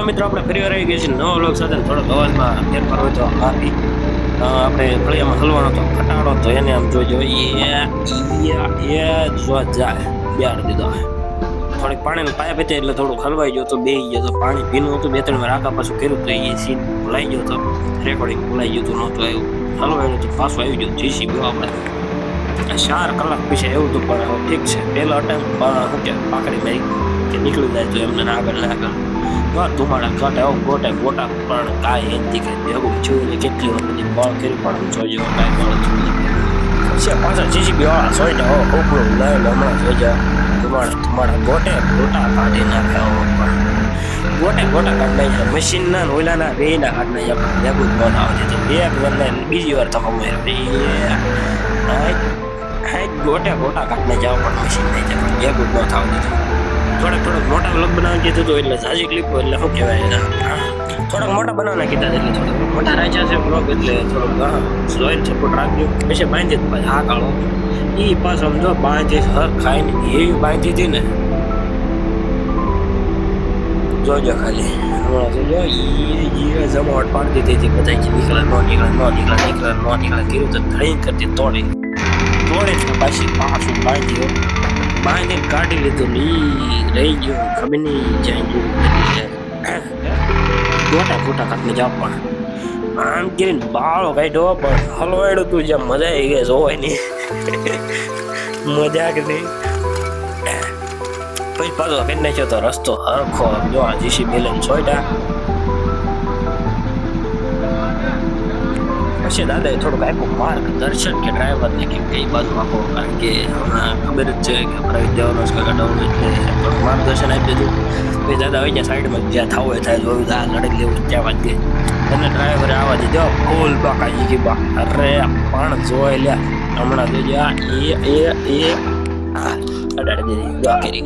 મિત્રો આપણે ફરીવાર આવી ગયા છીએ નવો વ્લોગ સાથે થોડોક અવાજમાં ફેરફાર હોય તો આપી આપણે ફળિયામાં હલવાનો તો ઘટાડો તો એને આમ જોજો એ જો જાય બેડ દીધો થોડીક પાણીને પાયા પીતે એટલે થોડું હલવાઈ ગયો તો બેસી ગયો તો પાણી પીનું હતું 2-3 વાર આખા પાછું કર્યું તો એ સીન ભૂલાઈ ગયો તો રેકોર્ડિંગ ભૂલાઈ ગયું હતું નહોતું આવ્યું હલવાયું તો પાછું આવી ગયું જીસીબી આપણે 4 કલાક પછી એવું તો પણ ઠીક છે પહેલો ટાઈમ શું કે પાકડી મારી કે નીકળી જાય તો એમને આગળ ને આગળ ધુમાડા ઘટે ગોટા ગોટા પણ કાંઈ એનથી કંઈ ભેગું જોઈને કેટલી વાર બધી બળ કરી પણ જોજો કાંઈ બળ છે પાછા જીસીબી વાળા સોઈને ખોખલું લઈને હમણાં જોજો ધુમાડા ગોટે ગોટા કાઢી નાખ્યા પણ ગોટે ગોટા કાઢી નાખ્યા મશીનના ઓલાના બેના કાઢી નાખ્યા ભેગું જ ન આવતી તો એક વાર લઈને બીજી વાર તમે ગોટે ગોટા કાઢને જાવ પણ મશીન નહીં જાય પણ ભેગું ન થાવ દીધું થોડાક મોટા વ્લોગ બનાવી દીધું હતું એટલે સાજી ક્લિપ એટલે શું કહેવાય થોડાક મોટા બનાવવાના કીધા એટલે થોડાક મોટા રાખ્યા છે વ્લોગ એટલે થોડોક સ્લોઈન સપોર્ટ રાખજો પછી બાંધી પછી હા કાઢો એ પાછો સમજો બાંધી હર ખાઈને એવી બાંધી હતી ને જોજો ખાલી હમણાં જોજો એ જમાવટ પાડી દીધી હતી બધા નીકળે ન કર્યું તો ધણી કરતી તોડી પાછી પાછું બાંધીને કાઢી લીધું રહી ગયું ખબર નહીં જાય ગોટા ગોટા કાઢને જાવ પણ આમ કરીને બાળો કાઢ્યો પણ હલવાડ્યું તું જ્યાં મજા આવી ગઈ જોવાય નહીં મજા કે નહીં પછી પાછો કરી નાખ્યો તો રસ્તો હરખો જો આ જીસીબી લઈને છોડ્યા પછી દાદાએ થોડુંક આપ્યું માર્ગદર્શન કે ડ્રાઈવરને કે કઈ બાજુ આપો કારણ કે હમણાં ખબર જ છે કે પ્રાઇવેટ જવાનો છે કાઢવાનું એટલે થોડુંક માર્ગદર્શન આપી દીધું પછી દાદા આવી ગયા સાઈડમાં જ્યાં થવું હોય થાય જોયું આ લડક લેવું ત્યાં વાત ગઈ અને ડ્રાઈવરે આવવા દીધો ફૂલ બાકાજી કે બા અરે પણ જોઈ લ્યા હમણાં જોજો અડાડી દીધી કરી